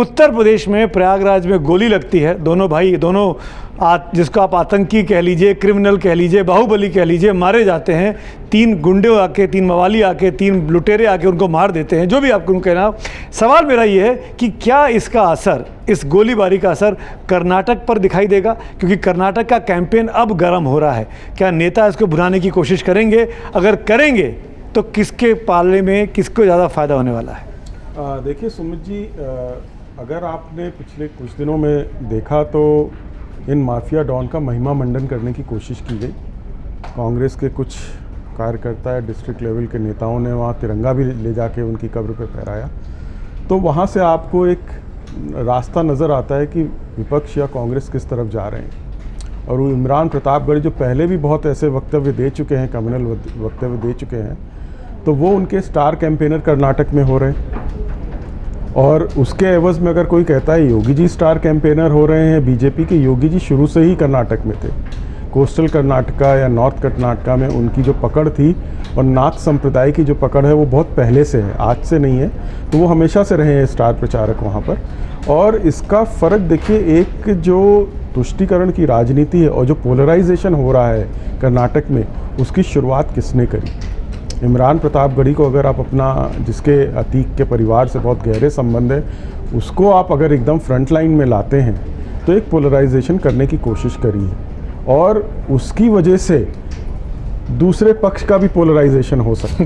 उत्तर प्रदेश में प्रयागराज में गोली लगती है, दोनों भाई, दोनों जिसको आप आतंकी कह लीजिए, क्रिमिनल कह लीजिए, बाहुबली कह लीजिए, मारे जाते हैं। 3 गुंडे आके, 3 मवाली आके, 3 लुटेरे आके उनको मार देते हैं, जो भी आपको कहना। सवाल मेरा ये है कि क्या इसका असर, इस गोलीबारी का असर कर्नाटक पर दिखाई देगा? क्योंकि कर्नाटक का कैंपेन अब गर्म हो रहा है। क्या नेता इसको भुनाने की कोशिश करेंगे? अगर करेंगे तो किसके पाले में किसको ज़्यादा फ़ायदा होने वाला है? देखिए सुमित जी, अगर आपने पिछले कुछ दिनों में देखा तो इन माफिया डॉन का महिमा मंडन करने की कोशिश की गई। कांग्रेस के कुछ कार्यकर्ता या डिस्ट्रिक्ट लेवल के नेताओं ने वहाँ तिरंगा भी ले जाके उनकी कब्र पे फहराया। तो वहाँ से आपको एक रास्ता नज़र आता है कि विपक्ष या कांग्रेस किस तरफ जा रहे हैं। और वो इमरान प्रतापगढ़ी जो पहले भी बहुत ऐसे वक्तव्य दे चुके हैं, कम्युनल वक्तव्य दे चुके हैं, तो वो उनके स्टार कैंपेनर कर्नाटक में हो रहे हैं। और उसके एवज में अगर कोई कहता है योगी जी स्टार कैंपेनर हो रहे हैं बीजेपी के, योगी जी शुरू से ही कर्नाटक में थे। कोस्टल कर्नाटका या नॉर्थ कर्नाटका में उनकी जो पकड़ थी और नाथ संप्रदाय की जो पकड़ है वो बहुत पहले से है, आज से नहीं है। तो वो हमेशा से रहे हैं स्टार प्रचारक वहाँ पर। और इसका फ़र्क देखिए, एक जो तुष्टीकरण की राजनीति है और जो पोलराइजेशन हो रहा है कर्नाटक में, उसकी शुरुआत किसने करी? इमरान प्रतापगढ़ी को अगर आप अपना, जिसके अतीक के परिवार से बहुत गहरे संबंध है, उसको आप अगर एकदम फ्रंट लाइन में लाते हैं तो एक पोलराइजेशन करने की कोशिश करी है। और उसकी वजह से दूसरे पक्ष का भी पोलराइजेशन हो सकता है,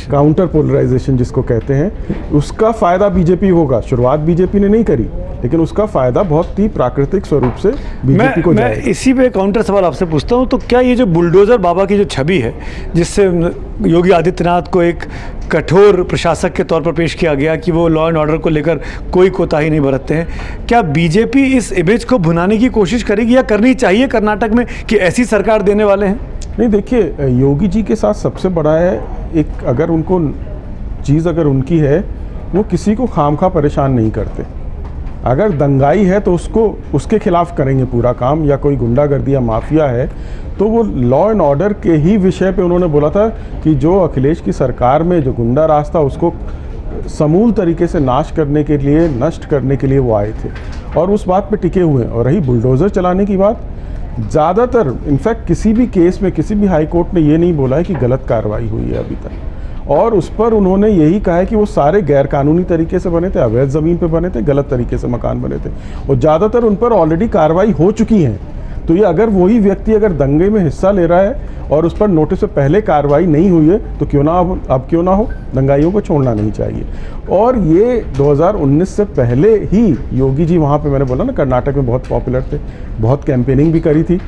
काउंटर पोलराइजेशन जिसको कहते हैं। उसका फ़ायदा बीजेपी होगा। शुरुआत बीजेपी ने नहीं करी, लेकिन उसका फ़ायदा बहुत ही प्राकृतिक स्वरूप से बीजेपी को जाएगा। मैं इसी पे काउंटर सवाल आपसे पूछता हूँ, तो क्या ये जो बुलडोज़र बाबा की जो छवि है, जिससे योगी आदित्यनाथ को एक कठोर प्रशासक के तौर पर पेश किया गया कि वो लॉ एंड ऑर्डर को लेकर कोई कोताही नहीं बरतते हैं, क्या बीजेपी इस इमेज को भुनाने की कोशिश करेगी या करनी चाहिए कर्नाटक में कि ऐसी सरकार देने वाले हैं? नहीं, देखिए योगी जी के साथ सबसे बड़ा है एक, अगर उनको चीज़ अगर उनकी है, वो किसी को खामखा परेशान नहीं करते। अगर दंगाई है तो उसके खिलाफ करेंगे पूरा काम, या कोई गुंडागर्दी या माफिया है तो वो लॉ एंड ऑर्डर के ही विषय पे उन्होंने बोला था कि जो अखिलेश की सरकार में जो गुंडा राज था उसको समूल तरीके से नाश करने के लिए, नष्ट करने के लिए वो आए थे और उस बात पे टिके हुए हैं। और रही बुलडोज़र चलाने की बात, ज़्यादातर इनफैक्ट किसी भी केस में किसी भी हाई कोर्ट ने ये नहीं बोला है कि गलत कार्रवाई हुई है अभी तक। और उस पर उन्होंने यही कहा है कि वो सारे गैरकानूनी तरीके से बने थे, अवैध ज़मीन पे बने थे, गलत तरीके से मकान बने थे और ज़्यादातर उन पर ऑलरेडी कार्रवाई हो चुकी है। तो ये अगर वही व्यक्ति अगर दंगे में हिस्सा ले रहा है और उस पर नोटिस से पहले कार्रवाई नहीं हुई है तो क्यों ना अब क्यों ना हो, दंगाइयों को छोड़ना नहीं चाहिए। और ये 2019 से पहले ही योगी जी वहाँ पे, मैंने बोला ना कर्नाटक में बहुत पॉपुलर थे, बहुत कैंपेनिंग भी करी थी।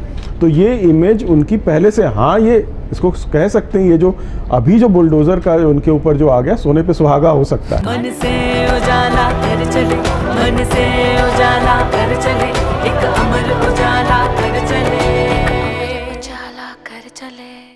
तो ये इमेज उनकी पहले से, हाँ ये इसको कह सकते हैं, ये जो अभी जो बुलडोज़र का उनके ऊपर जो आ गया, सोने पे सुहागा हो सकता है। मन से उजाला कर चले, मन से उजाला